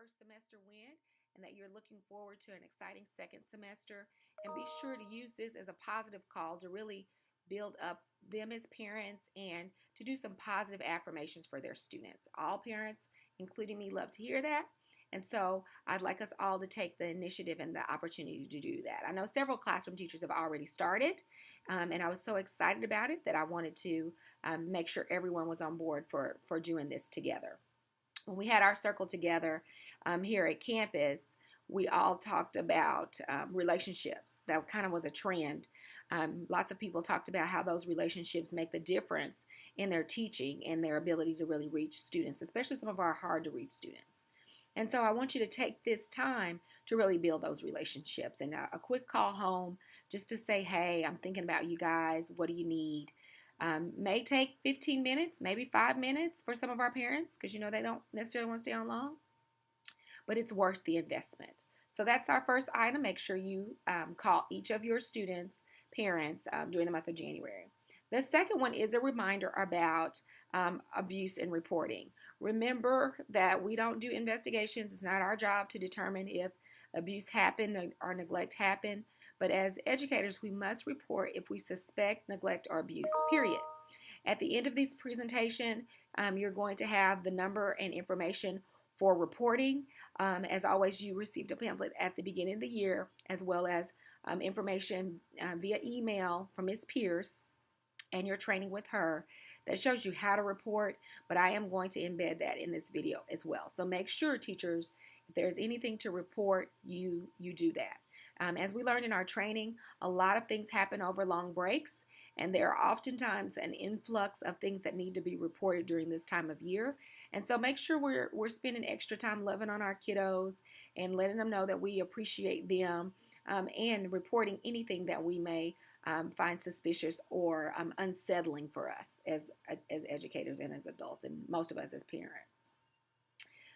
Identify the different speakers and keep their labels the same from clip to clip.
Speaker 1: first semester went and that you're looking forward to an exciting second semester. And be sure to use this as a positive call to really build up them as parents and to do some positive affirmations for their students. All parents, including me, love to hear that. And so I'd like us all to take the initiative and the opportunity to do that. I know several classroom teachers have already started, and I was so excited about it that I wanted to make sure everyone was on board for doing this together. When we had our circle together here at campus, we all talked about relationships. That kind of was a trend. Lots of people talked about how those relationships make the difference in their teaching and their ability to really reach students, especially some of our hard to reach students. And so I want you to take this time to really build those relationships. And a quick call home just to say, hey, I'm thinking about you guys. What do you need? May take 15 minutes, maybe 5 minutes for some of our parents because they don't necessarily want to stay on long, but it's worth the investment. So that's our first item. Make sure you call each of your students' parents during the month of January. The second one is a reminder about abuse and reporting. Remember that we don't do investigations. It's not our job to determine if abuse happened or neglect happened. But as educators, we must report if we suspect neglect or abuse, period. At the end of this presentation, you're going to have the number and information for reporting. As always, you received a pamphlet at the beginning of the year, as well as information via email from Ms. Pierce and your training with her that shows you how to report, but I am going to embed that in this video as well. So make sure, teachers, if there's anything to report, you do that. As we learned in our training, a lot of things happen over long breaks, and there are oftentimes an influx of things that need to be reported during this time of year. And so make sure we're spending extra time loving on our kiddos and letting them know that we appreciate them and reporting anything that we may find suspicious or unsettling for us as educators and as adults, and most of us as parents.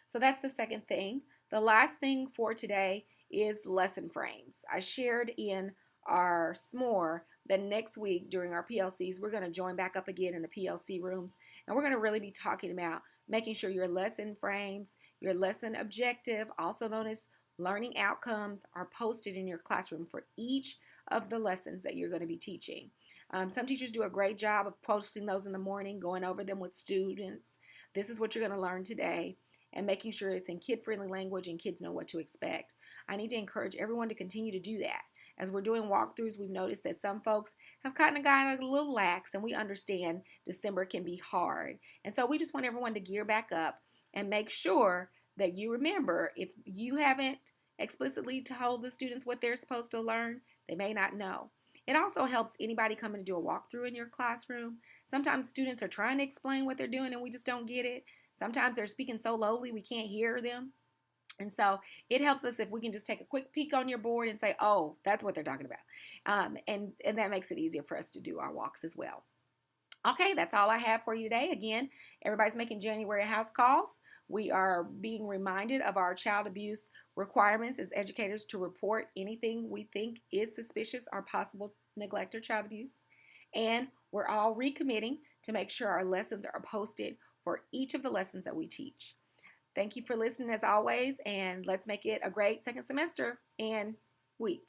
Speaker 1: So that's the second thing. The last thing for today is lesson frames. I shared in our s'more that next week during our PLCs, we're going to join back up again in the PLC rooms, and we're going to really be talking about making sure your lesson frames, your lesson objective, also known as learning outcomes, are posted in your classroom for each of the lessons that you're going to be teaching. Some teachers do a great job of posting those in the morning, going over them with students. This is what you're going to learn today, and making sure it's in kid-friendly language and kids know what to expect. I need to encourage everyone to continue to do that. As we're doing walkthroughs, we've noticed that some folks have kind of gotten a little lax, and we understand December can be hard. And so we just want everyone to gear back up and make sure that you remember, if you haven't explicitly told the students what they're supposed to learn, they may not know. It also helps anybody coming to do a walkthrough in your classroom. Sometimes students are trying to explain what they're doing and we just don't get it. Sometimes they're speaking so lowly we can't hear them. And so it helps us if we can just take a quick peek on your board and say, oh, that's what they're talking about. And that makes it easier for us to do our walks as well. Okay, that's all I have for you today. Again, everybody's making January house calls. We are being reminded of our child abuse requirements as educators to report anything we think is suspicious or possible neglect or child abuse. And we're all recommitting to make sure our lessons are posted for each of the lessons that we teach. Thank you for listening as always, and let's make it a great second semester and week.